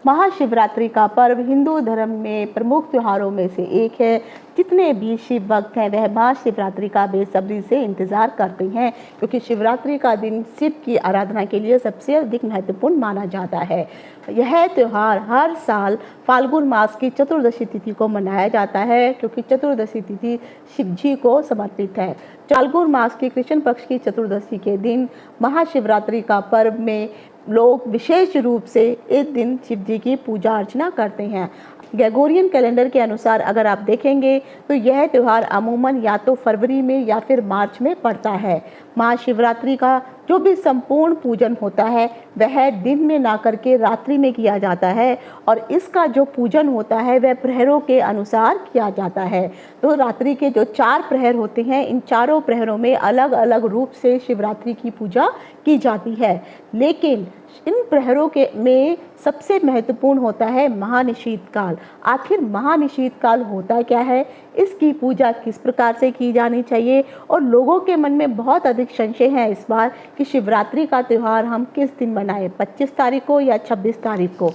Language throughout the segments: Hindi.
महाशिवरात्रि का पर्व हिंदू धर्म में प्रमुख त्योहारों में से एक है। जितने भी शिव भक्त हैं वह महाशिवरात्रि का बेसब्री से इंतजार करते हैं, क्योंकि शिवरात्रि का दिन शिव की आराधना के लिए सबसे अधिक महत्वपूर्ण माना जाता है। यह त्यौहार हर साल फाल्गुन मास की चतुर्दशी तिथि को मनाया जाता है, क्योंकि चतुर्दशी तिथि शिव जी को समर्पित है। फाल्गुन मास की कृष्ण पक्ष की चतुर्दशी के दिन महाशिवरात्रि का पर्व में लोग विशेष रूप से इस दिन शिव जी की पूजा अर्चना करते हैं। ग्रेगोरियन कैलेंडर के अनुसार अगर आप देखेंगे तो यह त्यौहार अमूमन या तो फरवरी में या फिर मार्च में पड़ता है। महाशिवरात्रि का जो भी संपूर्ण पूजन होता है वह दिन में ना करके रात्रि में किया जाता है, और इसका जो पूजन होता है वह प्रहरों के अनुसार किया जाता है। तो रात्रि के जो 4 प्रहर होते हैं, इन चारों प्रहरों में अलग अलग रूप से शिवरात्रि की पूजा की जाती है, लेकिन इन प्रहरों के में सबसे महत्वपूर्ण होता है महानिशीत काल। आखिर महानिशीत काल होता क्या है, इसकी पूजा किस प्रकार से की जानी चाहिए, और लोगों के मन में बहुत अधिक संशय है इस बार कि शिवरात्रि का त्यौहार हम किस दिन मनाएं, 25 तारीख को या 26 तारीख को।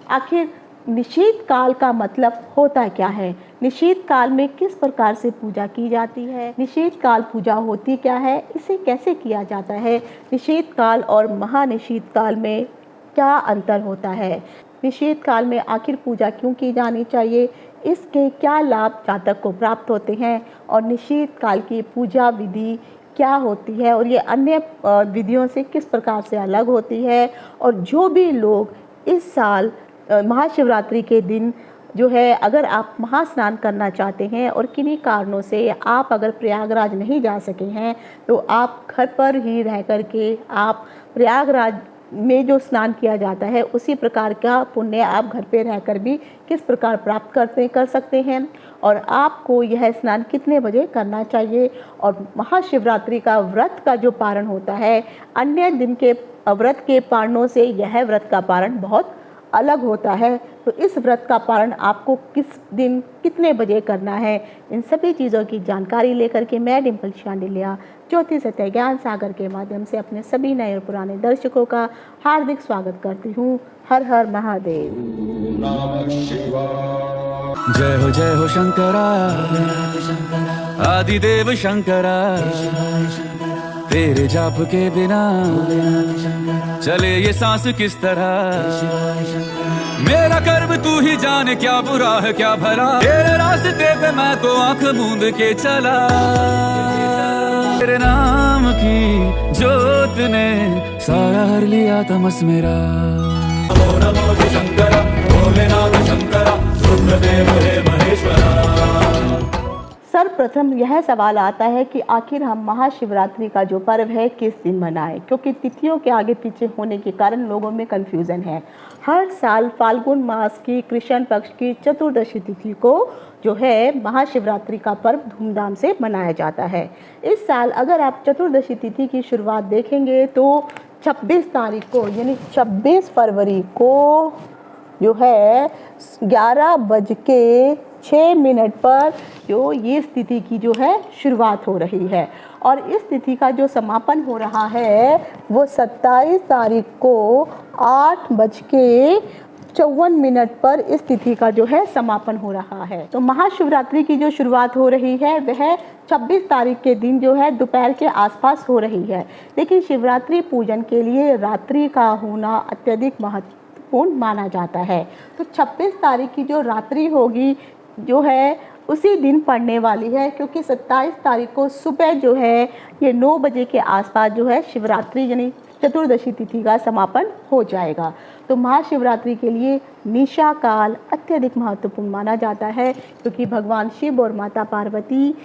आखिर निशीत काल का मतलब होता क्या है, निशीत काल में किस प्रकार से पूजा की जाती है, निशीत काल पूजा होती क्या है, इसे कैसे किया जाता है, निशीत काल और महानिशीत काल में क्या अंतर होता है, निशीत काल में आखिर पूजा क्यों की जानी चाहिए, इसके क्या लाभ जातक को प्राप्त होते हैं, और निशीत काल की पूजा विधि क्या होती है और ये अन्य विधियों से किस प्रकार से अलग होती है। और जो भी लोग इस साल महाशिवरात्रि के दिन जो है अगर आप महास्नान करना चाहते हैं और किन्हीं कारणों से आप अगर प्रयागराज नहीं जा सके हैं, तो आप घर पर ही रह कर के आप प्रयागराज में जो स्नान किया जाता है उसी प्रकार का पुण्य आप घर पे रहकर भी किस प्रकार प्राप्त कर सकते हैं, और आपको यह स्नान कितने बजे करना चाहिए। और महाशिवरात्रि का व्रत का जो पारण होता है, अन्य दिन के व्रत के पारणों से यह व्रत का पारण बहुत अलग होता है। तो इस व्रत का पारण आपको किस दिन कितने बजे करना है, इन सभी चीज़ों की जानकारी लेकर के मैं डिम्पल शांडिल्या ज्योतिष सत्य ज्ञान सागर के माध्यम से अपने सभी नए और पुराने दर्शकों का हार्दिक स्वागत करती हूँ। हर हर महादेव। जय हो शंकरा, आदिदेव शंकरा, तेरे जाप के बिना चले ये सांस किस तरह। मेरा कर्म तू ही जाने, क्या बुरा है क्या भला, तेरे रास्ते पे मैं तो आंख मूंद के चला। तेरे नाम की जोत ने सारा हर लिया तमस मेरा। नमो नमो शंकरा, भोलेनाथ शंकरा, रुद्रदेव हे महेश्वरा। सर्वप्रथम यह सवाल आता है कि आखिर हम महाशिवरात्रि का जो पर्व है किस दिन मनाएं, क्योंकि तिथियों के आगे पीछे होने के कारण लोगों में कन्फ्यूज़न है। हर साल फाल्गुन मास की कृष्ण पक्ष की चतुर्दशी तिथि को जो है महाशिवरात्रि का पर्व धूमधाम से मनाया जाता है। इस साल अगर आप चतुर्दशी तिथि की शुरुआत देखेंगे तो 26 तारीख को यानी 26 फरवरी को जो है 11:06 पर जो ये तिथि की जो है शुरुआत हो रही है, और इस तिथि का जो समापन हो रहा है वो 27 तारीख को 8:54 पर इस तिथि का जो है समापन हो रहा है। तो महाशिवरात्रि की जो शुरुआत हो रही है वह 26 तारीख के दिन जो है दोपहर के आसपास हो रही है, लेकिन शिवरात्रि पूजन के लिए रात्रि का होना अत्यधिक महत्वपूर्ण माना जाता है। तो 26 तारीख की जो रात्रि होगी जो है उसी दिन पड़ने वाली है, क्योंकि 27 तारीख को सुबह जो है ये 9 बजे के आसपास जो है शिवरात्रि यानी चतुर्दशी तिथि का समापन हो जाएगा। तो महाशिवरात्रि के लिए निशा काल अत्यधिक महत्वपूर्ण माना जाता है, क्योंकि भगवान शिव और माता पार्वती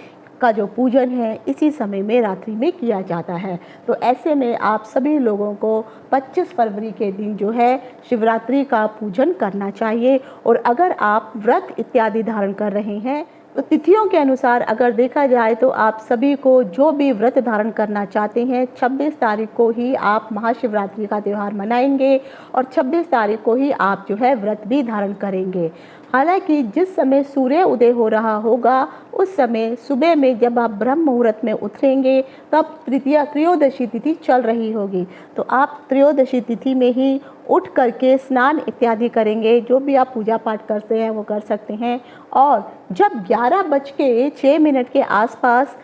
का जो पूजन है इसी समय में रात्रि में किया जाता है। तो ऐसे में आप सभी लोगों को 25 फरवरी के दिन जो है शिवरात्रि का पूजन करना चाहिए। और अगर आप व्रत इत्यादि धारण कर रहे हैं तो तिथियों के अनुसार अगर देखा जाए तो आप सभी को जो भी व्रत धारण करना चाहते हैं 26 तारीख को ही आप महाशिवरात्रि का त्यौहार मनाएंगे, और 26 तारीख को ही आप जो है व्रत भी धारण करेंगे। हालांकि जिस समय सूर्य उदय हो रहा होगा उस समय सुबह में जब आप ब्रह्म मुहूर्त में उतरेंगे तब त्रयोदशी तिथि चल रही होगी, तो आप त्रयोदशी तिथि में ही उठ करके स्नान इत्यादि करेंगे। जो भी आप पूजा पाठ करते हैं वो कर सकते हैं। और जब 11:06 के आसपास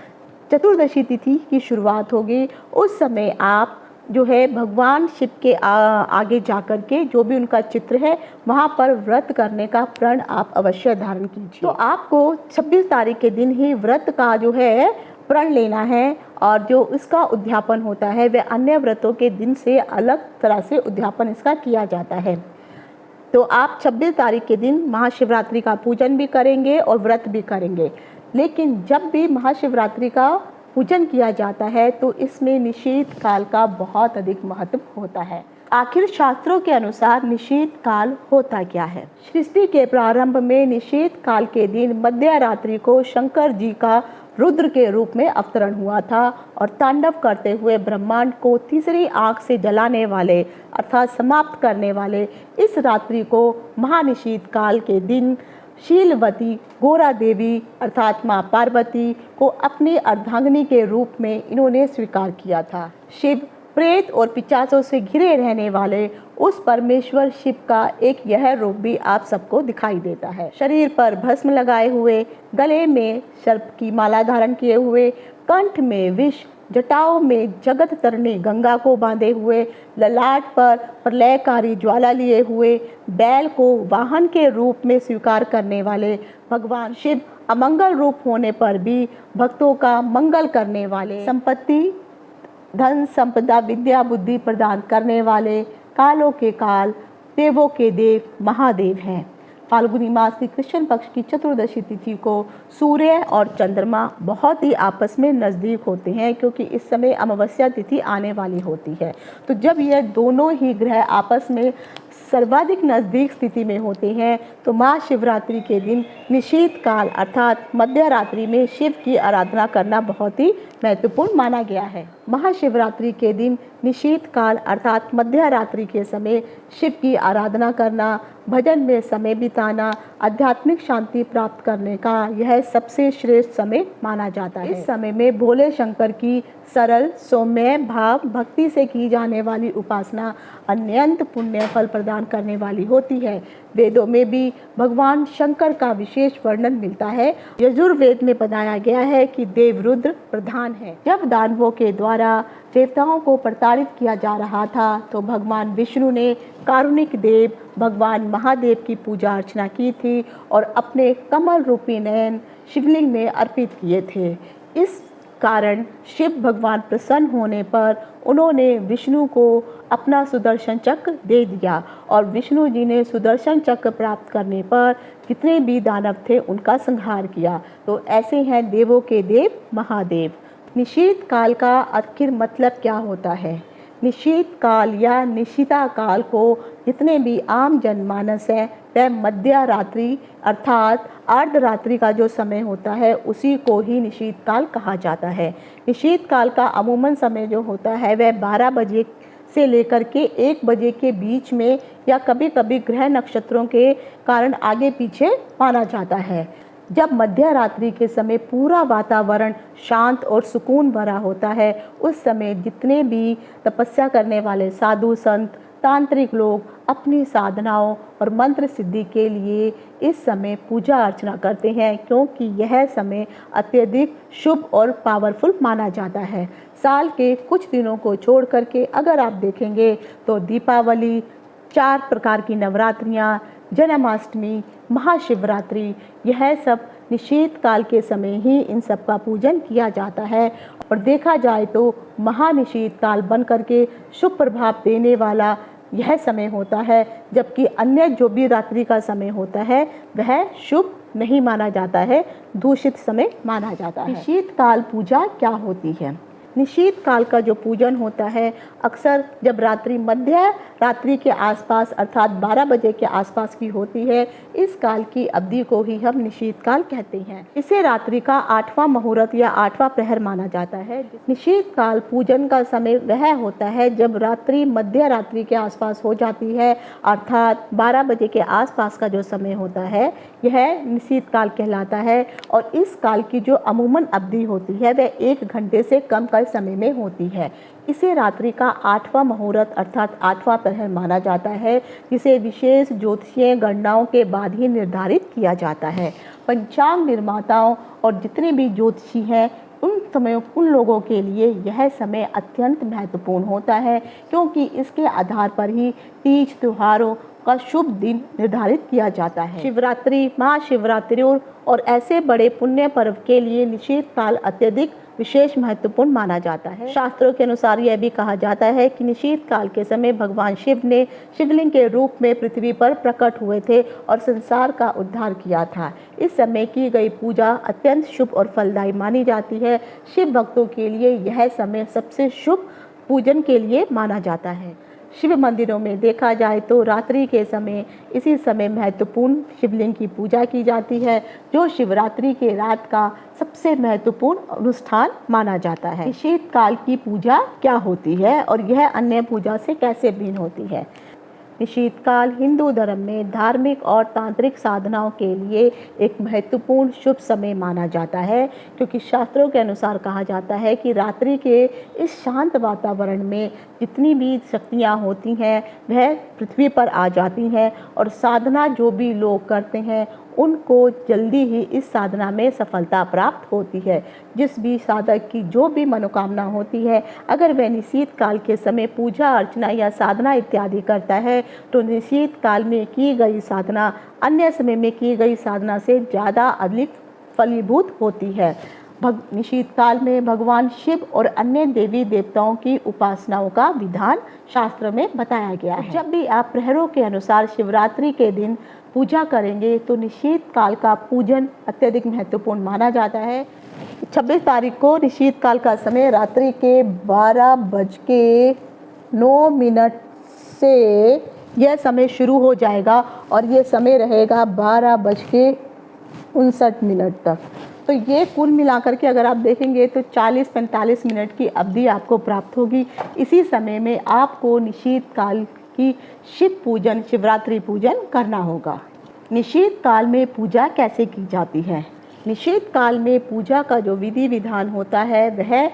चतुर्दशी तिथि की शुरुआत होगी, उस समय आप जो है भगवान शिव के आगे जा कर के जो भी उनका चित्र है वहाँ पर व्रत करने का प्रण आप अवश्य धारण कीजिए। तो आपको 26 तारीख के दिन ही व्रत का जो है प्रण लेना है और जो इसका उद्यापन होता है वह अन्य व्रतों के दिन से अलग तरह से उद्यापन इसका किया जाता है। तो आप 26 तारीख के दिन महाशिवरात्रि का पूजन भी करेंगे और व्रत भी करेंगे। लेकिन जब भी महाशिवरात्रि का पूजन किया जाता है तो इसमें निषेध काल का बहुत अधिक महत्व होता है। आखिर शास्त्रों के अनुसार निषेध काल होता क्या है? सृष्टि के प्रारंभ में निषेध काल के दिन मध्य रात्रि को शंकर जी का रुद्र के रूप में अवतरण हुआ था और तांडव करते हुए ब्रह्मांड को तीसरी आंख से जलाने वाले अर्थात समाप्त करने वाले इस रात्रि को महानिषेध काल के दिन शीलवती गोरा देवी अर्थात माँ पार्वती को अपनी अर्धांगिनी के रूप में इन्होंने स्वीकार किया था। शिव प्रेत और पिशाचों से घिरे रहने वाले उस परमेश्वर शिव का एक यह रूप भी आप सबको दिखाई देता है। शरीर पर भस्म लगाए हुए, गले में सर्प की माला धारण किए हुए, कंठ में विष, जटाओं में जगत तरणी गंगा को बांधे हुए, ललाट पर प्रलयकारी ज्वाला लिए हुए, बैल को वाहन के रूप में स्वीकार करने वाले भगवान शिव अमंगल रूप होने पर भी भक्तों का मंगल करने वाले, संपत्ति धन संपदा विद्या बुद्धि प्रदान करने वाले, कालों के काल देवों के देव महादेव हैं। फाल्गुनी मास की कृष्ण पक्ष की चतुर्दशी तिथि को सूर्य और चंद्रमा बहुत ही आपस में नज़दीक होते हैं क्योंकि इस समय अमावस्या तिथि आने वाली होती है। तो जब यह दोनों ही ग्रह आपस में सर्वाधिक नज़दीक स्थिति में होते हैं तो महाशिवरात्रि के दिन निषेध काल अर्थात मध्य रात्रि में शिव की आराधना करना बहुत ही महत्वपूर्ण माना गया है। महाशिवरात्रि के दिन निषेध काल अर्थात मध्य रात्रि के समय शिव की आराधना करना, भजन में समय बिताना, आध्यात्मिक शांति प्राप्त करने का यह सबसे श्रेष्ठ समय माना जाता है। इस समय में भोले शंकर की सरल सौम्य भाव भक्ति से की जाने वाली उपासना अत्यंत पुण्य फल प्रदान करने वाली होती है। वेदों में भी भगवान शंकर का विशेष वर्णन मिलता है। यजुर्वेद में बताया गया है कि देव रुद्र प्रधान है। जब दानवों के द्वारा देवताओं को प्रताड़ित किया जा रहा था तो भगवान विष्णु ने कारुणिक देव भगवान महादेव की पूजा अर्चना की थी और अपने कमल रूपी नयन शिवलिंग में अर्पित किए थे। इस कारण शिव भगवान प्रसन्न होने पर उन्होंने विष्णु को अपना सुदर्शन चक्र दे दिया और विष्णु जी ने सुदर्शन चक्र प्राप्त करने पर कितने भी दानव थे उनका संहार किया। तो ऐसे हैं देवों के देव महादेव। निषेध काल का आखिर मतलब क्या होता है? निषेध काल या निशिता काल को जितने भी आम जनमानस है वह मध्य रात्रि अर्थात अर्धरात्रि का जो समय होता है उसी को ही निषेध काल कहा जाता है। निषेध काल का अमूमन समय जो होता है वह 12 बजे से लेकर के 1 बजे के बीच में या कभी कभी ग्रह नक्षत्रों के कारण आगे पीछे माना जाता है। जब मध्य रात्रि के समय पूरा वातावरण शांत और सुकून भरा होता है उस समय जितने भी तपस्या करने वाले साधु संत तांत्रिक लोग अपनी साधनाओं और मंत्र सिद्धि के लिए इस समय पूजा अर्चना करते हैं क्योंकि यह समय अत्यधिक शुभ और पावरफुल माना जाता है। साल के कुछ दिनों को छोड़ करके अगर आप देखेंगे तो दीपावली, 4 प्रकार की नवरात्रियाँ, जन्माष्टमी, महाशिवरात्रि यह सब निषेध काल के समय ही इन सब का पूजन किया जाता है। और देखा जाए तो महानिषेध काल बन करके शुभ प्रभाव देने वाला यह समय होता है जबकि अन्य जो भी रात्रि का समय होता है वह शुभ नहीं माना जाता है, दूषित समय माना जाता है। निषेध काल पूजा क्या होती है? निषेध काल का जो पूजन होता है अक्सर जब रात्रि मध्य रात्रि के आसपास अर्थात 12 बजे के आसपास की होती है, इस काल की अवधि को ही हम निषेध काल कहते हैं। इसे रात्रि का 8वां मुहूर्त या 8वां प्रहर माना जाता है। निषेध काल पूजन का समय वह होता है जब रात्रि मध्य रात्रि के आसपास हो जाती है अर्थात 12 बजे के आसपास का जो समय होता है यह निषेध काल कहलाता है। और इस काल की जो अमूमन अवधि होती है वह 1 घंटे से कम का समय में होती है। इसे रात्रि का 8वां मुहूर्त अर्थात 8वां प्रहर माना जाता है, जिसे विशेष ज्योतिषीय गणनाओं के बाद ही निर्धारित किया जाता है। पंचांग निर्माताओं और जितने भी ज्योतिषी हैं उन लोगों के लिए यह समय अत्यंत महत्वपूर्ण होता है, क्योंकि इसके आधार पर ही तीज त्योहारों का शुभ दिन निर्धारित किया जाता है। शिवरात्रि, महाशिवरात्रि और ऐसे बड़े पुण्य पर्व के लिए निश्चित काल अत्यधिक विशेष महत्वपूर्ण माना जाता है। शास्त्रों के अनुसार यह भी कहा जाता है कि निश्चित काल के समय भगवान शिव ने शिवलिंग के रूप में पृथ्वी पर प्रकट हुए थे और संसार का उद्धार किया था। इस समय की गई पूजा अत्यंत शुभ और फलदायी मानी जाती है। शिव भक्तों के लिए यह समय सबसे शुभ पूजन के लिए माना जाता है। शिव मंदिरों में देखा जाए तो रात्रि के समय इसी समय महत्वपूर्ण शिवलिंग की पूजा की जाती है, जो शिवरात्रि के रात का सबसे महत्वपूर्ण अनुष्ठान माना जाता है। निषेध काल की पूजा क्या होती है और यह अन्य पूजा से कैसे भिन्न होती है? निषेध काल हिंदू धर्म में धार्मिक और तांत्रिक साधनाओं के लिए एक महत्वपूर्ण शुभ समय माना जाता है, क्योंकि शास्त्रों के अनुसार कहा जाता है कि रात्रि के इस शांत वातावरण में जितनी भी शक्तियाँ होती हैं वह पृथ्वी पर आ जाती हैं और साधना जो भी लोग करते हैं उनको जल्दी ही इस साधना में सफलता प्राप्त होती है। जिस भी साधक की जो भी मनोकामना होती है, अगर वह निषेध काल के समय पूजा अर्चना या साधना इत्यादि करता है तो निषेध काल में की गई साधना अन्य समय में की गई साधना से ज़्यादा अधिक फलीभूत होती है। निषेध काल में भगवान शिव और अन्य देवी देवताओं की उपासनाओं का विधान शास्त्र में बताया गया है। जब भी आप प्रहरों के अनुसार शिवरात्रि के दिन पूजा करेंगे तो निषेध काल का पूजन अत्यधिक महत्वपूर्ण माना जाता है। 26 तारीख को निषेध काल का समय रात्रि के 12:09 से यह समय शुरू हो जाएगा और यह समय रहेगा 12:59 तक। तो ये कुल मिलाकर के अगर आप देखेंगे तो 40-45 मिनट की अवधि आपको प्राप्त होगी। इसी समय में आपको निषेध काल की शिव पूजन, शिवरात्रि पूजन करना होगा। निषेध काल में पूजा कैसे की जाती है? निषेध काल में पूजा का जो विधि विधान होता है वह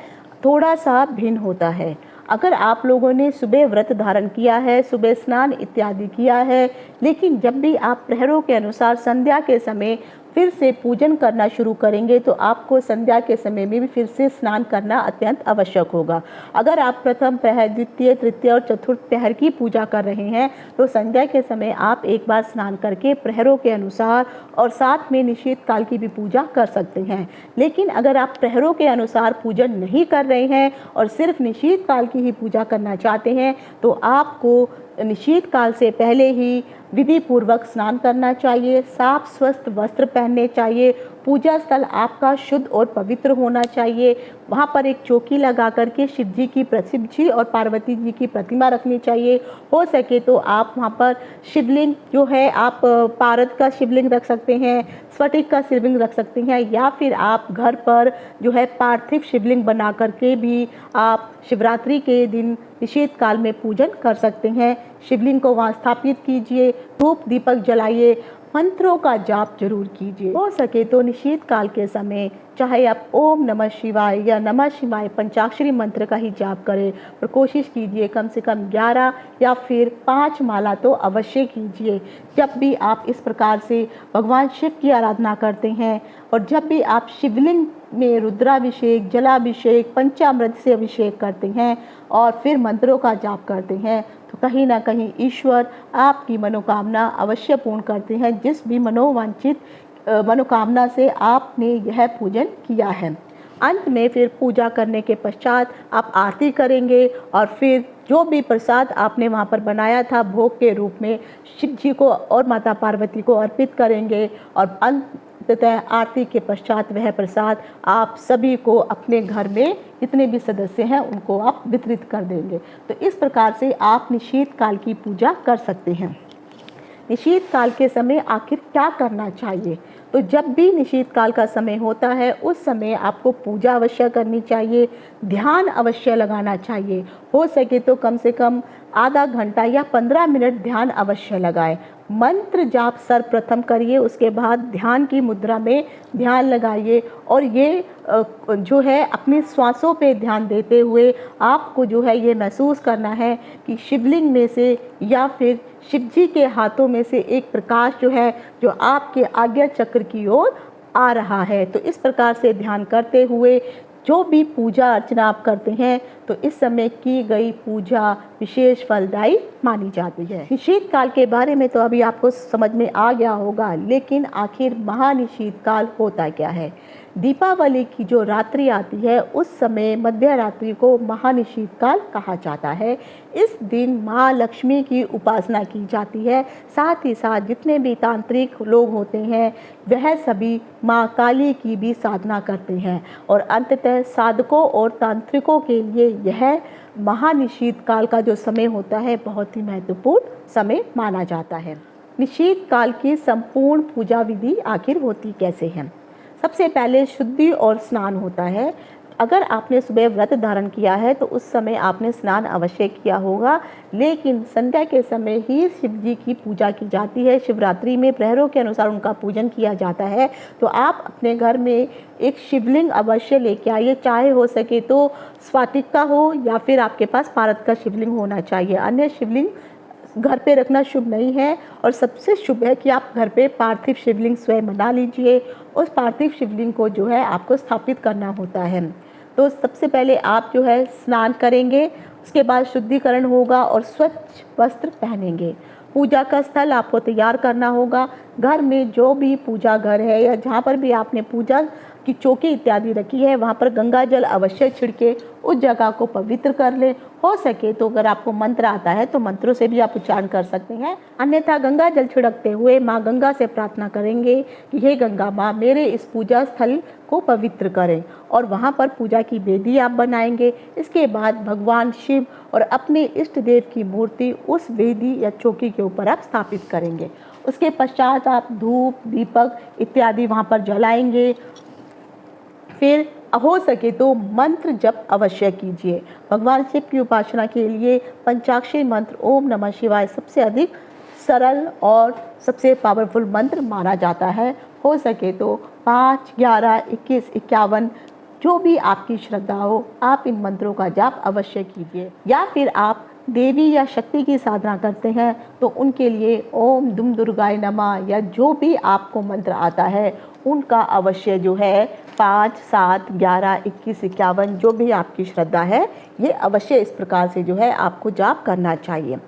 थोड़ा सा भिन्न होता है। अगर आप लोगों ने सुबह व्रत धारण किया है, सुबह स्नान इत्यादि किया है, लेकिन जब भी आप प्रहरों के अनुसार संध्या के समय फिर से पूजन करना शुरू करेंगे तो आपको संध्या के समय में भी फिर से स्नान करना अत्यंत आवश्यक होगा। अगर आप प्रथम प्रहर, द्वितीय, तृतीय और चतुर्थ प्रहर की पूजा कर रहे हैं तो संध्या के समय आप एक बार स्नान करके प्रहरों के अनुसार और साथ में निषेध काल की भी पूजा कर सकते हैं। लेकिन अगर आप प्रहरों के अनुसार पूजन नहीं कर रहे हैं और सिर्फ निषेध काल की ही पूजा करना चाहते हैं तो आपको निषेध काल से पहले ही विधि पूर्वक स्नान करना चाहिए, साफ स्वस्थ वस्त्र पहनने चाहिए, पूजा स्थल आपका शुद्ध और पवित्र होना चाहिए। वहाँ पर एक चौकी लगा करके शिव जी और पार्वती जी की प्रतिमा रखनी चाहिए। हो सके तो आप वहाँ पर शिवलिंग जो है आप पारद का शिवलिंग रख सकते हैं, स्फटिक का शिवलिंग रख सकते हैं, या फिर आप घर पर जो है पार्थिव शिवलिंग बना करके भी आप शिवरात्रि के दिन निषेध काल में पूजन कर सकते हैं। शिवलिंग को वहाँ स्थापित कीजिए, धूप दीपक जलाइए, मंत्रों का जाप जरूर कीजिए। हो सके तो निषेध काल के समय चाहे आप ओम नमः शिवाय या नमः शिवाय पंचाक्षरी मंत्र का ही जाप करें, पर कोशिश कीजिए कम से कम 11 या फिर 5 माला तो अवश्य कीजिए। जब भी आप इस प्रकार से भगवान शिव की आराधना करते हैं और जब भी आप शिवलिंग में रुद्राभिषेक, जलाभिषेक, पंचामृत से अभिषेक करते हैं और फिर मंत्रों का जाप करते हैं तो कहीं ना कहीं ईश्वर आपकी मनोकामना अवश्य पूर्ण करते हैं, जिस भी मनोवांछित मनोकामना से आपने यह पूजन किया है। अंत में फिर पूजा करने के पश्चात आप आरती करेंगे और फिर जो भी प्रसाद आपने वहाँ पर बनाया था भोग के रूप में शिव जी को और माता पार्वती को अर्पित करेंगे और अंततः आरती के पश्चात वह प्रसाद आप सभी को अपने घर में जितने भी सदस्य हैं उनको आप वितरित कर देंगे। तो इस प्रकार से आप निषेध काल की पूजा कर सकते हैं। निषेध काल के समय आखिर क्या करना चाहिए? तो जब भी निषेध काल का समय होता है उस समय आपको पूजा अवश्य करनी चाहिए, ध्यान अवश्य लगाना चाहिए। हो सके तो कम से कम आधा घंटा या 15 मिनट ध्यान अवश्य लगाएं। मंत्र जाप सर्वप्रथम करिए, उसके बाद ध्यान की मुद्रा में ध्यान लगाइए और ये जो है अपनी श्वासों पे ध्यान देते हुए आपको जो है ये महसूस करना है कि शिवलिंग में से या फिर शिव जी के हाथों में से एक प्रकाश जो है जो आपके आज्ञा चक्र की ओर आ रहा है। तो इस प्रकार से ध्यान करते हुए जो भी पूजा अर्चना आप करते हैं तो इस समय की गई पूजा विशेष फलदायी मानी जाती है। निशीत काल के बारे में तो अभी आपको समझ में आ गया होगा, लेकिन आखिर महानिशीत काल होता क्या है। दीपावली की जो रात्रि आती है उस समय मध्य रात्रि को महानिशीत काल कहा जाता है। इस दिन माँ लक्ष्मी की उपासना की जाती है। साथ ही साथ जितने भी तांत्रिक लोग होते हैं वह सभी माँ काली की भी साधना करते हैं और अंततः साधकों और तांत्रिकों के लिए यह महानिशीत काल का जो समय होता है बहुत ही महत्वपूर्ण समय माना जाता है। निशीत काल की संपूर्ण पूजा विधि आखिर होती कैसे है। सबसे पहले शुद्धि और स्नान होता है। अगर आपने सुबह व्रत धारण किया है तो उस समय आपने स्नान अवश्य किया होगा, लेकिन संध्या के समय ही शिव जी की पूजा की जाती है। शिवरात्रि में प्रहरों के अनुसार उनका पूजन किया जाता है। तो आप अपने घर में एक शिवलिंग अवश्य लेके आइए, चाहे हो सके तो स्फटिक का हो या फिर आपके पास पारद का शिवलिंग होना चाहिए। अन्य शिवलिंग घर पे रखना शुभ नहीं है और सबसे शुभ है कि आप घर पे पार्थिव शिवलिंग स्वयं बना लीजिए। उस पार्थिव शिवलिंग को जो है आपको स्थापित करना होता है। तो सबसे पहले आप जो है स्नान करेंगे, उसके बाद शुद्धिकरण होगा और स्वच्छ वस्त्र पहनेंगे। पूजा का स्थल आपको तैयार करना होगा। घर में जो भी पूजा घर है या जहाँ पर भी आपने पूजा की चौकी इत्यादि रखी है वहाँ पर गंगा जल अवश्य छिड़के उस जगह को पवित्र कर ले। हो सके तो अगर आपको मंत्र आता है तो मंत्रों से भी आप उच्चारण कर सकते हैं, अन्यथा गंगा जल छिड़कते हुए माँ गंगा से प्रार्थना करेंगे कि हे गंगा माँ मेरे इस पूजा स्थल को पवित्र करें और वहाँ पर पूजा की वेदी आप बनाएंगे। इसके बाद भगवान शिव और अपने इष्ट देव की मूर्ति उस वेदी या चौकी के ऊपर आप स्थापित करेंगे। उसके पश्चात आप धूप दीपक इत्यादि वहाँ पर जलाएंगे। फिर हो सके तो मंत्र जप अवश्य कीजिए। भगवान शिव की उपासना के लिए पंचाक्षरी मंत्र ओम नमः शिवाय सबसे अधिक सरल और सबसे पावरफुल मंत्र माना जाता है। हो सके तो 5, 11, 21, 51 जो भी आपकी श्रद्धा हो आप इन मंत्रों का जाप अवश्य कीजिए। या फिर आप देवी या शक्ति की साधना करते हैं तो उनके लिए ओम दुम दुर्गाय नमः या जो भी आपको मंत्र आता है उनका अवश्य जो है 5, 7, 11, 21, 51 जो भी आपकी श्रद्धा है ये अवश्य इस प्रकार से जो है आपको जाप करना चाहिए।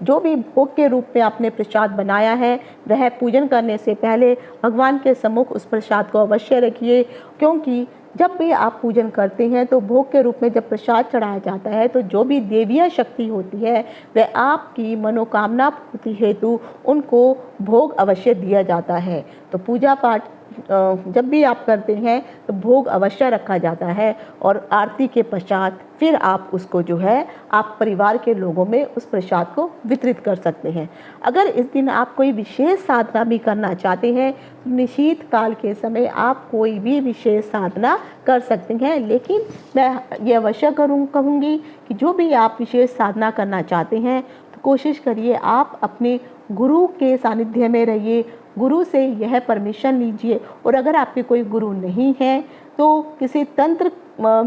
जो भी भोग के रूप में आपने प्रसाद बनाया है वह पूजन करने से पहले भगवान के सम्मुख उस प्रसाद को अवश्य रखिए, क्योंकि जब भी आप पूजन करते हैं तो भोग के रूप में जब प्रसाद चढ़ाया जाता है तो जो भी देवीय शक्ति होती है वह आपकी मनोकामना पूर्ति हेतु उनको भोग अवश्य दिया जाता है। तो पूजा पाठ जब भी आप करते हैं तो भोग अवश्य रखा जाता है और आरती के पश्चात फिर आप उसको जो है आप परिवार के लोगों में उस प्रसाद को वितरित कर सकते हैं। अगर इस दिन आप कोई विशेष साधना भी करना चाहते हैं तो निशीत काल के समय आप कोई भी विशेष साधना कर सकते हैं, लेकिन मैं ये अवश्य कहूँगी कि जो भी आप विशेष साधना करना चाहते हैं तो कोशिश करिए आप अपने गुरु के सानिध्य में रहिए, गुरु से यह परमिशन लीजिए। और अगर आपके कोई गुरु नहीं है तो किसी तंत्र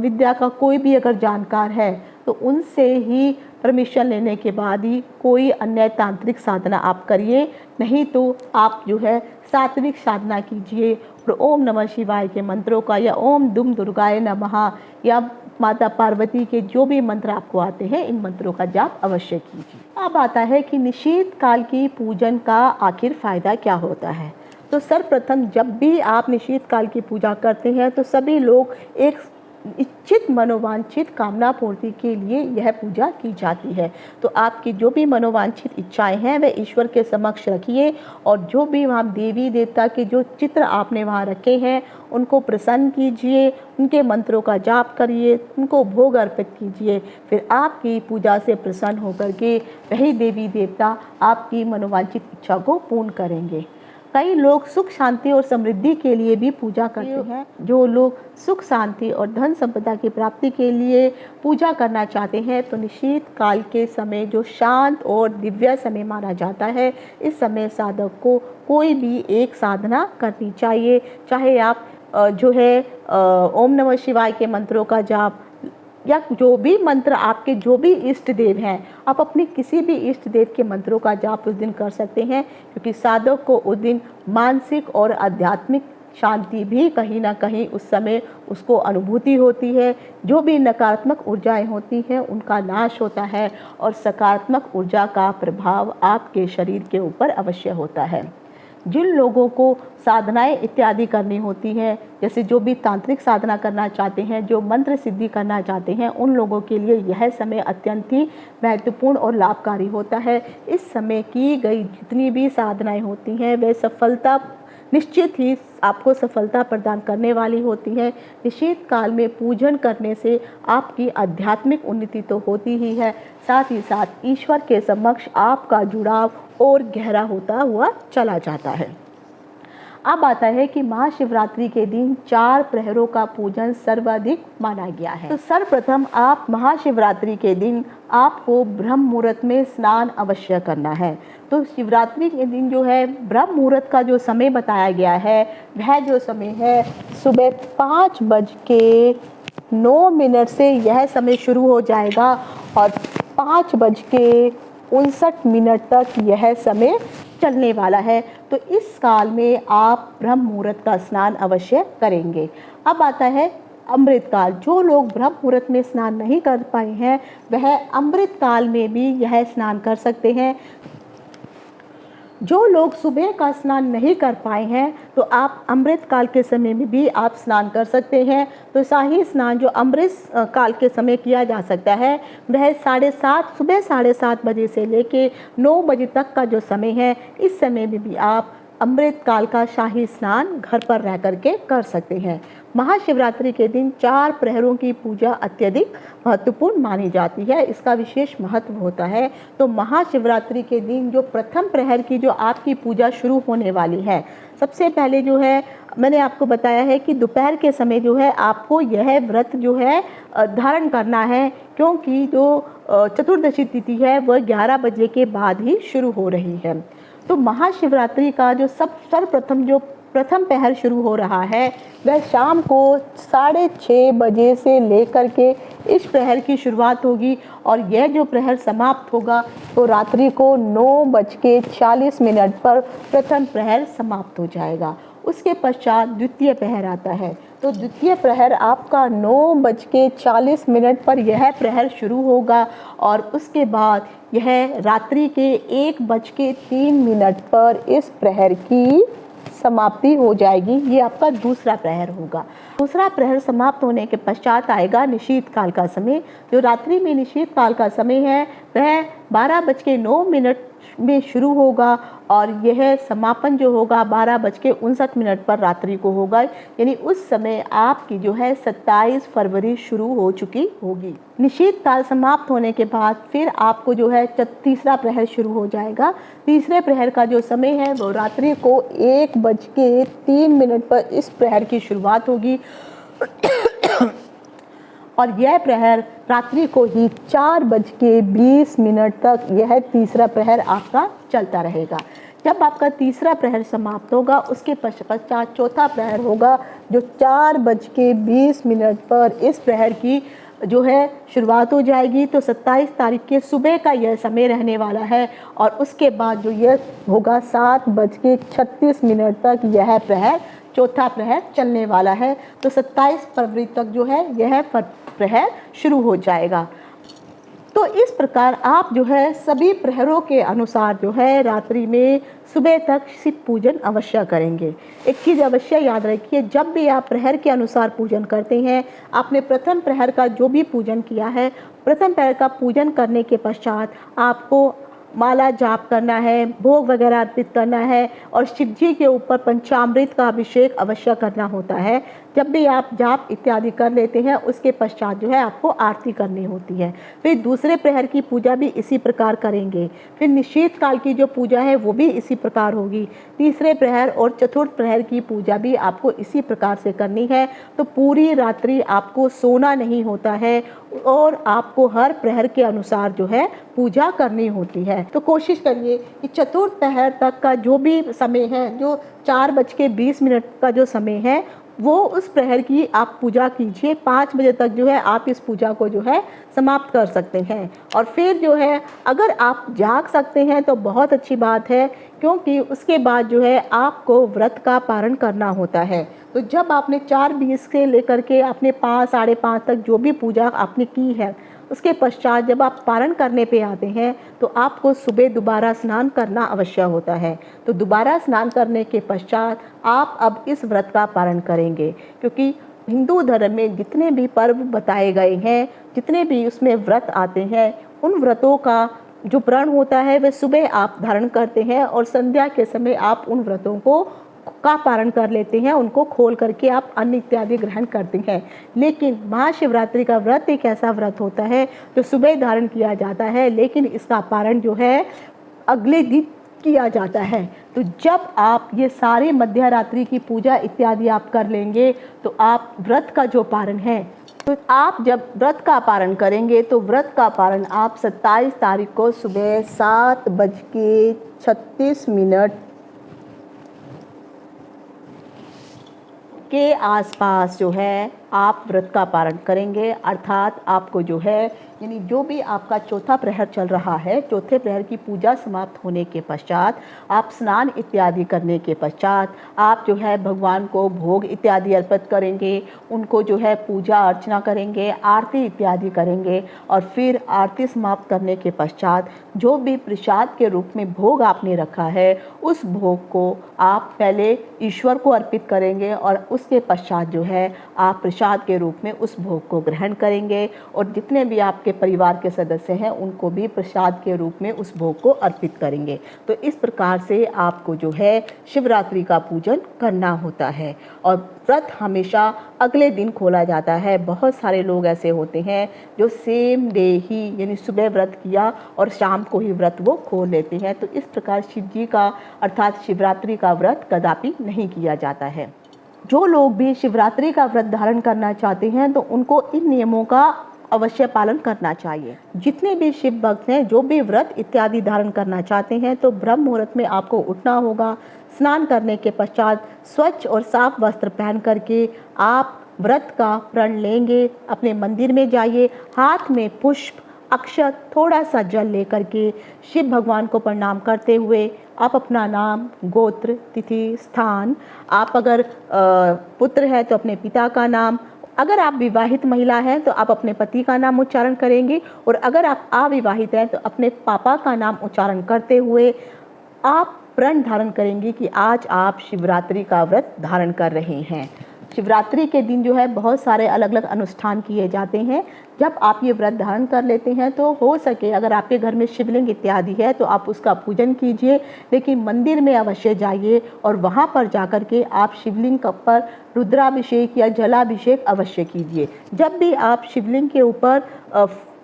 विद्या का कोई भी अगर जानकार है तो उनसे ही परमिशन लेने के बाद ही कोई अन्य तांत्रिक साधना आप करिए, नहीं तो आप जो है सात्विक साधना कीजिए और ओम नमः शिवाय के मंत्रों का या ओम दुम दुर्गाय नमः या माता पार्वती के जो भी मंत्र आपको आते हैं इन मंत्रों का जाप अवश्य कीजिए। अब आता है कि निशीत काल की पूजन का आखिर फायदा क्या होता है। तो सर्वप्रथम जब भी आप निशीत काल की पूजा करते हैं तो सभी लोग एक इच्छित मनोवांछित कामना पूर्ति के लिए यह पूजा की जाती है। तो आपकी जो भी मनोवांछित इच्छाएं हैं वह ईश्वर के समक्ष रखिए और जो भी वहाँ देवी देवता के जो चित्र आपने वहाँ रखे हैं उनको प्रसन्न कीजिए, उनके मंत्रों का जाप करिए, उनको भोग अर्पित कीजिए। फिर आपकी पूजा से प्रसन्न होकर के वही देवी देवता आपकी मनोवांछित इच्छा को पूर्ण करेंगे। कई लोग सुख शांति और समृद्धि के लिए भी पूजा करते हैं। जो लोग सुख शांति और धन संपदा की प्राप्ति के लिए पूजा करना चाहते हैं तो निश्चित काल के समय जो शांत और दिव्य समय माना जाता है, इस समय साधक को कोई भी एक साधना करनी चाहिए। चाहे आप ओम नमः शिवाय के मंत्रों का जाप या जो भी मंत्र आपके जो भी इष्ट देव हैं, आप अपने किसी भी इष्ट देव के मंत्रों का जाप उस दिन कर सकते हैं, क्योंकि साधक को उस दिन मानसिक और आध्यात्मिक शांति भी कहीं ना कहीं उस समय उसको अनुभूति होती है। जो भी नकारात्मक ऊर्जाएं होती हैं उनका नाश होता है और सकारात्मक ऊर्जा का प्रभाव आपके शरीर के ऊपर अवश्य होता है। जिन लोगों को साधनाएं इत्यादि करनी होती हैं, जैसे जो भी तांत्रिक साधना करना चाहते हैं, जो मंत्र सिद्धि करना चाहते हैं, उन लोगों के लिए यह समय अत्यंत ही महत्वपूर्ण और लाभकारी होता है। इस समय की गई जितनी भी साधनाएं होती हैं वे सफलता निश्चित ही आपको सफलता प्रदान करने वाली होती है। निश्चित काल में पूजन करने से आपकी आध्यात्मिक उन्नति तो होती ही है, साथ ही साथ ईश्वर के समक्ष आपका जुड़ाव और गहरा होता हुआ चला जाता है। अब आता है कि महाशिवरात्रि के दिन 4 प्रहरों का पूजन सर्वाधिक माना गया है। तो सर्वप्रथम आप महाशिवरात्रि के दिन आपको ब्रह्म मुहूर्त में स्नान अवश्य करना है। तो शिवरात्रि के दिन जो है ब्रह्म मुहूर्त का जो समय बताया गया है वह जो समय है सुबह 5:09 से यह समय शुरू हो जाएगा और 5:59 तक यह समय चलने वाला है। तो इस काल में आप ब्रह्म मुहूर्त का स्नान अवश्य करेंगे। अब आता है अमृत काल। जो लोग ब्रह्म मुहूर्त में स्नान नहीं कर पाए हैं वह अमृत काल में भी यह स्नान कर सकते हैं। जो लोग सुबह का स्नान नहीं कर पाए हैं तो आप अमृत काल के समय में भी आप स्नान कर सकते हैं। तो शाही स्नान जो अमृत काल के समय किया जा सकता है वह सुबह 7:30 बजे से लेके 9 बजे तक का जो समय है, इस समय में भी आप अमृत काल का शाही स्नान घर पर रह करके कर सकते हैं। महाशिवरात्रि के दिन 4 प्रहरों की पूजा अत्यधिक महत्वपूर्ण मानी जाती है, इसका विशेष महत्व होता है। तो महाशिवरात्रि के दिन जो प्रथम प्रहर की जो आपकी पूजा शुरू होने वाली है, सबसे पहले जो है मैंने आपको बताया है कि दोपहर के समय जो है आपको यह व्रत जो है धारण करना है, क्योंकि जो चतुर्दशी तिथि है वह 11 बजे के बाद ही शुरू हो रही है। तो महाशिवरात्रि का जो सर्वप्रथम जो प्रथम प्रहर शुरू हो रहा है वह शाम को 6:30 बजे से लेकर के इस प्रहर की शुरुआत होगी और यह जो प्रहर समाप्त होगा तो रात्रि को 9:40 पर प्रथम प्रहर समाप्त हो जाएगा। उसके पश्चात द्वितीय प्रहर आता है। तो द्वितीय प्रहर आपका 9:40 पर यह प्रहर शुरू होगा और उसके बाद यह रात्रि के 1:03 पर इस प्रहर की समाप्ति हो जाएगी। ये आपका दूसरा प्रहर होगा। दूसरा प्रहर समाप्त होने के पश्चात आएगा निशीथ काल का समय। जो रात्रि में निशीथ काल का समय है वह 12:09 में शुरू होगा और यह समापन जो होगा 12:59 पर रात्रि को होगा। यानी उस समय आपकी जो है 27 फरवरी शुरू हो चुकी होगी। निशीथ काल समाप्त होने के बाद फिर आपको जो है तीसरा प्रहर शुरू हो जाएगा। तीसरे प्रहर का जो समय है वो रात्रि को 1:03 पर इस प्रहर की शुरुआत होगी और यह प्रहर रात्रि को ही 4:20 तक यह तीसरा प्रहर आपका चलता रहेगा। जब आपका तीसरा प्रहर समाप्त होगा उसके पश्चात चौथा प्रहर होगा जो 4:20 पर इस प्रहर की जो है शुरुआत हो जाएगी। तो 27 तारीख के सुबह का यह समय रहने वाला है और उसके बाद जो यह होगा 7:36 तक यह प्रहर चौथा प्रहर चलने वाला है। तो 27 फरवरी तक जो है यह प्रहर शुरू हो जाएगा। तो इस प्रकार आप जो है सभी प्रहरों के अनुसार जो है रात्रि में सुबह तक शिव पूजन अवश्य करेंगे। एक चीज़ अवश्य याद रखिए, जब भी आप प्रहर के अनुसार पूजन करते हैं, आपने प्रथम प्रहर का जो भी पूजन किया है, प्रथम प्रहर का पूजन करने के पश्चात आपको माला जाप करना है, भोग वगैरह अर्पित करना है और शिव जी के ऊपर पंचामृत का अभिषेक अवश्य करना होता है। जब भी आप जाप इत्यादि कर लेते हैं उसके पश्चात जो है आपको आरती करनी होती है। फिर दूसरे प्रहर की पूजा भी इसी प्रकार करेंगे। फिर निशीथ काल की जो पूजा है वो भी इसी प्रकार होगी। तीसरे प्रहर और चतुर्थ प्रहर की पूजा भी आपको इसी प्रकार से करनी है। तो पूरी रात्रि आपको सोना नहीं होता है और आपको हर प्रहर के अनुसार जो है पूजा करनी होती है। तो कोशिश करिए कि चतुर्थ प्रहर तक का जो भी समय है, जो 4:20 का जो समय है, वो उस प्रहर की आप पूजा कीजिए। 5 बजे तक जो है आप इस पूजा को जो है समाप्त कर सकते हैं। और फिर जो है अगर आप जाग सकते हैं तो बहुत अच्छी बात है, क्योंकि उसके बाद जो है आपको व्रत का पारण करना होता है। तो जब आपने 4:20 से लेकर के आपने 5, 5:30 तक जो भी पूजा आपने की है, उसके पश्चात जब आप पारण करने पे आते हैं तो आपको सुबह दोबारा स्नान करना अवश्य होता है। तो दोबारा स्नान करने के पश्चात आप अब इस व्रत का पारण करेंगे, क्योंकि हिंदू धर्म में जितने भी पर्व बताए गए हैं, जितने भी उसमें व्रत आते हैं, उन व्रतों का जो प्रण होता है वह सुबह आप धारण करते हैं और संध्या के समय आप उन व्रतों का पारण कर लेते हैं, उनको खोल करके आप अन्न इत्यादि ग्रहण करते हैं। लेकिन महाशिवरात्रि का व्रत एक ऐसा व्रत होता है जो सुबह धारण किया जाता है, लेकिन इसका पारण जो है अगले दिन किया जाता है। तो जब आप ये सारे मध्य रात्रि की पूजा इत्यादि आप कर लेंगे तो आप व्रत का जो पारण है, तो आप जब व्रत का पारण करेंगे तो व्रत का पारण आप 27 तारीख को सुबह 7:36 के आसपास जो है आप व्रत का पारण करेंगे। अर्थात आपको जो है यानी जो भी आपका चौथा प्रहर चल रहा है, चौथे प्रहर की पूजा समाप्त होने के पश्चात आप स्नान इत्यादि करने के पश्चात आप जो है भगवान को भोग इत्यादि अर्पित करेंगे, उनको जो है पूजा अर्चना करेंगे, आरती इत्यादि करेंगे और फिर आरती समाप्त करने के पश्चात जो भी प्रसाद के रूप में भोग आपने रखा है उस भोग को आप पहले ईश्वर को अर्पित करेंगे और उसके पश्चात जो है आप प्रसाद के रूप में उस भोग को ग्रहण करेंगे और जितने भी आपके परिवार के सदस्य हैं उनको भी प्रसाद के रूप में उस भोग को अर्पित करेंगे। तो इस प्रकार से आपको जो है शिवरात्रि का पूजन करना होता है और व्रत हमेशा अगले दिन खोला जाता है। बहुत सारे लोग ऐसे होते हैं जो सेम डे ही यानी सुबह व्रत किया और शाम को ही व्रत वो खोल लेते हैं। तो इस प्रकार शिव जी का अर्थात शिवरात्रि का व्रत कदापि नहीं किया जाता है। जो लोग भी शिवरात्रि का व्रत धारण करना चाहते हैं तो उनको इन नियमों का अवश्य पालन करना चाहिए। जितने भी शिव भक्त हैं जो भी व्रत इत्यादि धारण करना चाहते हैं तो ब्रह्म मुहूर्त में आपको उठना होगा। स्नान करने के पश्चात स्वच्छ और साफ वस्त्र पहन करके आप व्रत का प्रण लेंगे, अपने मंदिर में जाइए, हाथ में पुष्प अक्षत थोड़ा सा जल लेकर के शिव भगवान को प्रणाम करते हुए आप अपना नाम, गोत्र, तिथि, स्थान, आप अगर पुत्र है तो अपने पिता का नाम, अगर आप विवाहित महिला हैं तो आप अपने पति का नाम उच्चारण करेंगे और अगर आप अविवाहित हैं तो अपने पापा का नाम उच्चारण करते हुए आप प्रण धारण करेंगे कि आज आप शिवरात्रि का व्रत धारण कर रहे हैं। शिवरात्रि के दिन जो है बहुत सारे अलग अलग अनुष्ठान किए जाते हैं। जब आप ये व्रत धारण कर लेते हैं तो हो सके अगर आपके घर में शिवलिंग इत्यादि है तो आप उसका पूजन कीजिए, लेकिन मंदिर में अवश्य जाइए और वहाँ पर जाकर के आप शिवलिंग पर रुद्राभिषेक या जलाभिषेक अवश्य कीजिए। जब भी आप शिवलिंग के ऊपर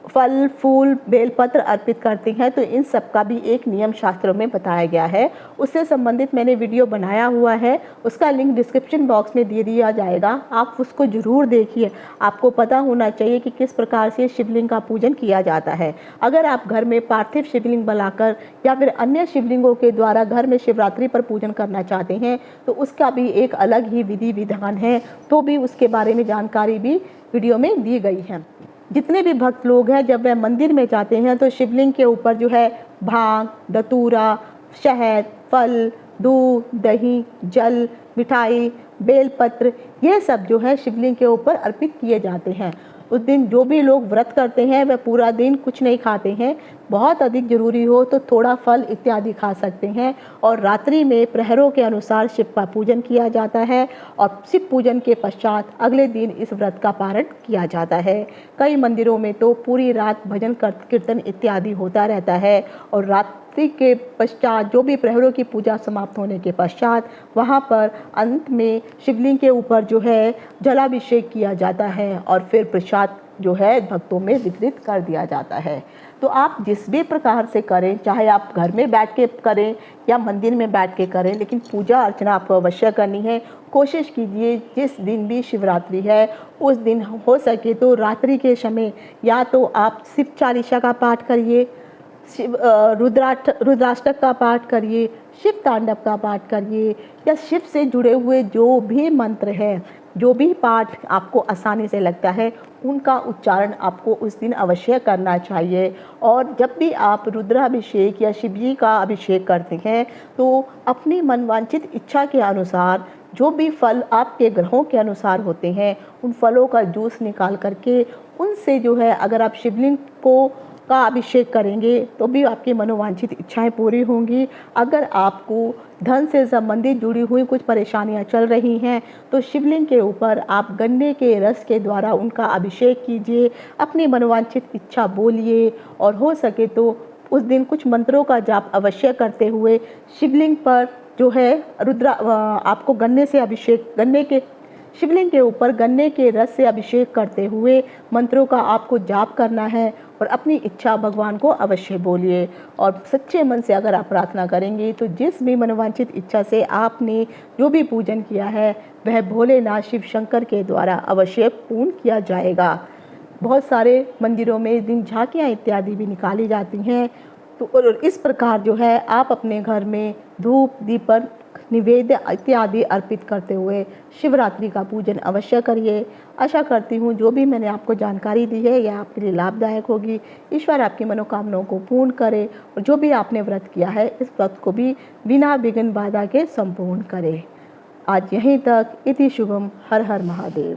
फल, फूल, बेलपत्र अर्पित करते हैं तो इन सब का भी एक नियम शास्त्रों में बताया गया है। उससे संबंधित मैंने वीडियो बनाया हुआ है, उसका लिंक डिस्क्रिप्शन बॉक्स में दे दिया जाएगा, आप उसको ज़रूर देखिए। आपको पता होना चाहिए कि किस प्रकार से शिवलिंग का पूजन किया जाता है। अगर आप घर में पार्थिव शिवलिंग बनाकर या फिर अन्य शिवलिंगों के द्वारा घर में शिवरात्रि पर पूजन करना चाहते हैं तो उसका भी एक अलग ही विधि विधान है, तो भी उसके बारे में जानकारी भी वीडियो में दी गई है। जितने भी भक्त लोग हैं जब वह मंदिर में जाते हैं तो शिवलिंग के ऊपर जो है भांग, धतूरा, शहद, फल, दूध, दही, जल, मिठाई, बेलपत्र, ये सब जो है शिवलिंग के ऊपर अर्पित किए जाते हैं। उस दिन जो भी लोग व्रत करते हैं वह पूरा दिन कुछ नहीं खाते हैं, बहुत अधिक जरूरी हो तो थोड़ा फल इत्यादि खा सकते हैं और रात्रि में प्रहरों के अनुसार शिव का पूजन किया जाता है और शिव पूजन के पश्चात अगले दिन इस व्रत का पारण किया जाता है। कई मंदिरों में तो पूरी रात भजन कीर्तन इत्यादि होता रहता है और रात समाप्ति के पश्चात, जो भी प्रहरों की पूजा समाप्त होने के पश्चात, वहाँ पर अंत में शिवलिंग के ऊपर जो है जलाभिषेक किया जाता है और फिर प्रसाद जो है भक्तों में वितरित कर दिया जाता है। तो आप जिस भी प्रकार से करें, चाहे आप घर में बैठ के करें या मंदिर में बैठ के करें, लेकिन पूजा अर्चना आपको अवश्य करनी है। कोशिश कीजिए जिस दिन भी शिवरात्रि है उस दिन हो सके तो रात्रि के समय या तो आप शिव चालीसा का पाठ करिए, रुद्राष्टक का पाठ करिए, शिव तांडव का पाठ करिए, या शिव से जुड़े हुए जो भी मंत्र हैं, जो भी पाठ आपको आसानी से लगता है, उनका उच्चारण आपको उस दिन अवश्य करना चाहिए। और जब भी आप रुद्राभिषेक या शिव जी का अभिषेक करते हैं तो अपनी मनवांछित इच्छा के अनुसार जो भी फल आपके ग्रहों के अनुसार होते हैं, उन फलों का जूस निकाल करके उनसे जो है अगर आप शिवलिंग का अभिषेक करेंगे तो भी आपकी मनोवांछित इच्छाएं पूरी होंगी। अगर आपको धन से संबंधित जुड़ी हुई कुछ परेशानियां चल रही हैं तो शिवलिंग के ऊपर आप गन्ने के रस के द्वारा उनका अभिषेक कीजिए, अपनी मनोवांछित इच्छा बोलिए और हो सके तो उस दिन कुछ मंत्रों का जाप अवश्य करते हुए शिवलिंग पर जो है आपको शिवलिंग के ऊपर गन्ने के रस से अभिषेक करते हुए मंत्रों का आपको जाप करना है और अपनी इच्छा भगवान को अवश्य बोलिए। और सच्चे मन से अगर आप प्रार्थना करेंगे तो जिस भी मनोवांछित इच्छा से आपने जो भी पूजन किया है वह भोलेनाथ शिव शंकर के द्वारा अवश्य पूर्ण किया जाएगा। बहुत सारे मंदिरों में इस दिन झांकियाँ इत्यादि भी निकाली जाती हैं। तो और इस प्रकार जो है आप अपने घर में धूप, दीपक, निवेद्य इत्यादि अर्पित करते हुए शिवरात्रि का पूजन अवश्य करिए। आशा करती हूँ जो भी मैंने आपको जानकारी दी है यह आपके लिए लाभदायक होगी। ईश्वर आपकी मनोकामनाओं को पूर्ण करे और जो भी आपने व्रत किया है इस व्रत को भी बिना विघ्न बाधा के संपूर्ण करे। आज यहीं तक। इति शुभम। हर हर महादेव।